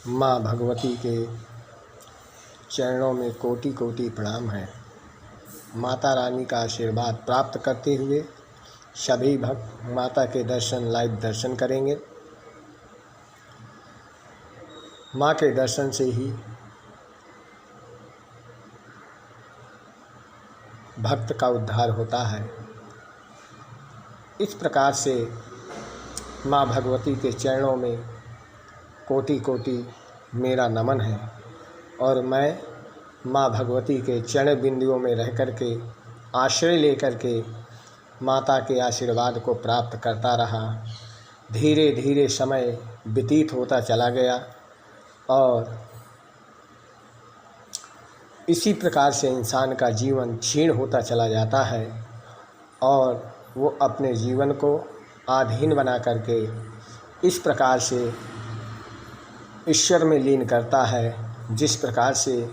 माँ भगवती के चरणों में कोटि कोटि प्रणाम है। माता रानी का आशीर्वाद प्राप्त करते हुए सभी भक्त माता के लाइव दर्शन करेंगे। माँ के दर्शन से ही भक्त का उद्धार होता है। इस प्रकार से माँ भगवती के चरणों में कोटि कोटि मेरा नमन है और मैं माँ भगवती के चरण बिंदुओं में रह कर के आश्रय लेकर के माता के आशीर्वाद को प्राप्त करता रहा। धीरे धीरे समय व्यतीत होता चला गया और इसी प्रकार से इंसान का जीवन क्षीण होता चला जाता है और वो अपने जीवन को आधीन बना करके इस प्रकार से ईश्वर में लीन करता है। जिस प्रकार से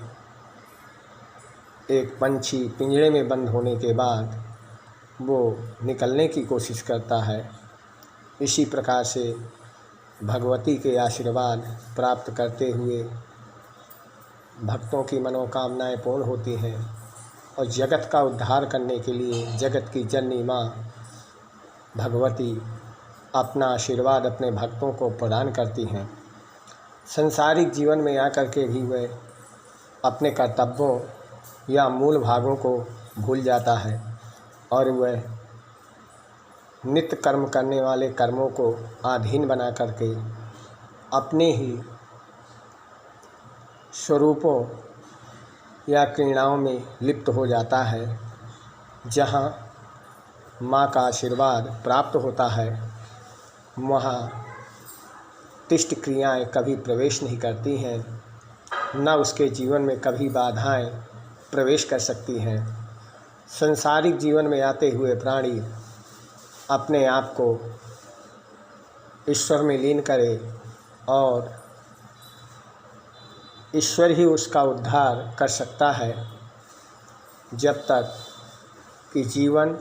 एक पंछी पिंजरे में बंद होने के बाद वो निकलने की कोशिश करता है, इसी प्रकार से भगवती के आशीर्वाद प्राप्त करते हुए भक्तों की मनोकामनाएं पूर्ण होती हैं और जगत का उद्धार करने के लिए जगत की जननी माँ भगवती अपना आशीर्वाद अपने भक्तों को प्रदान करती हैं। संसारिक जीवन में आकर के भी वह अपने कर्तव्यों या मूल भागों को भूल जाता है और वह नित्य कर्म करने वाले कर्मों को अधीन बना करके अपने ही स्वरूपों या क्रीड़ाओं में लिप्त हो जाता है। जहाँ माँ का आशीर्वाद प्राप्त होता है वहाँ तिष्ट क्रियाएं कभी प्रवेश नहीं करती हैं, न उसके जीवन में कभी बाधाएं प्रवेश कर सकती हैं। संसारिक जीवन में आते हुए प्राणी अपने आप को ईश्वर में लीन करे और ईश्वर ही उसका उद्धार कर सकता है। जब तक कि जीवन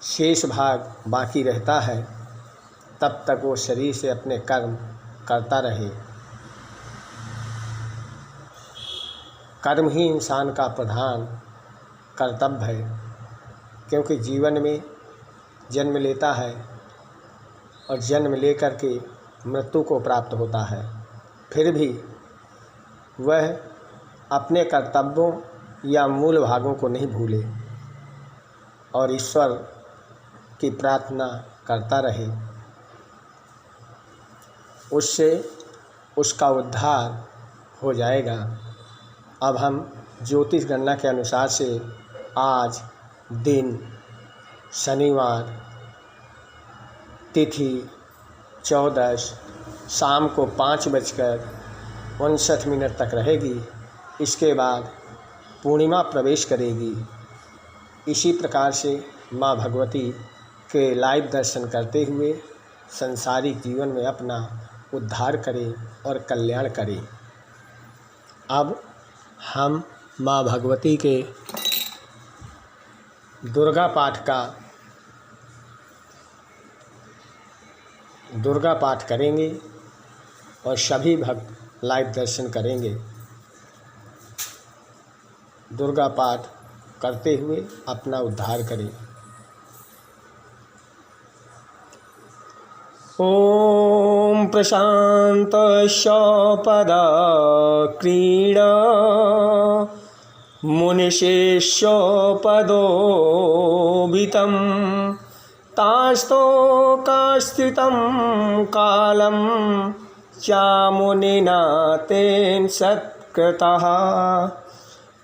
शेष भाग बाकी रहता है तब तक वो शरीर से अपने कर्म करता रहे। कर्म ही इंसान का प्रधान कर्तव्य है, क्योंकि जीवन में जन्म लेता है और जन्म लेकर के मृत्यु को प्राप्त होता है। फिर भी वह अपने कर्तव्यों या मूल भागों को नहीं भूले और ईश्वर की प्रार्थना करता रहे, उससे उसका उद्धार हो जाएगा। अब हम ज्योतिष गणना के अनुसार से आज दिन शनिवार, तिथि 14, शाम को 5:59 तक रहेगी। इसके बाद पूर्णिमा प्रवेश करेगी। इसी प्रकार से माँ भगवती के लाइव दर्शन करते हुए संसारिक जीवन में अपना उद्धार करें और कल्याण करें। अब हम माँ भगवती के दुर्गा पाठ करेंगे और सभी भक्त लाइव दर्शन करेंगे। दुर्गा पाठ करते हुए अपना उद्धार करें। ओम प्रशांत शपद क्रीडा मुनिशेषो पदोभितं तास्तोकास्थितं कालं चामुनिना तेन सत्कृतः।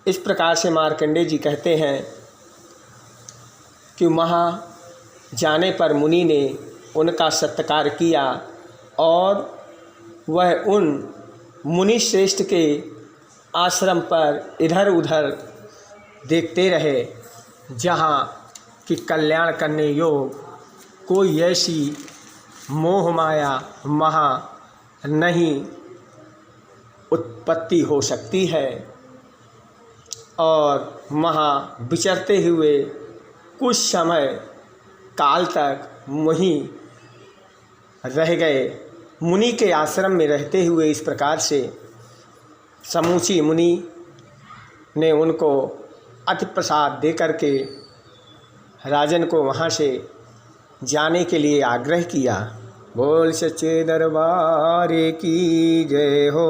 इस प्रकार से मार्कंडेय जी कहते हैं कि वहाँ जाने पर मुनि ने उनका सत्कार किया और वह उन मुनि श्रेष्ठ के आश्रम पर इधर उधर देखते रहे, जहाँ कि कल्याण करने योग कोई ऐसी मोह माया वहाँ नहीं उत्पत्ति हो सकती है। और वहाँ विचरते हुए कुछ समय काल तक वहीं रह गए मुनि के आश्रम में रहते हुए इस प्रकार से समूची मुनि ने उनको अति प्रसाद दे करके राजन को वहाँ से जाने के लिए आग्रह किया। बोल सच्चे दरबार की जय हो।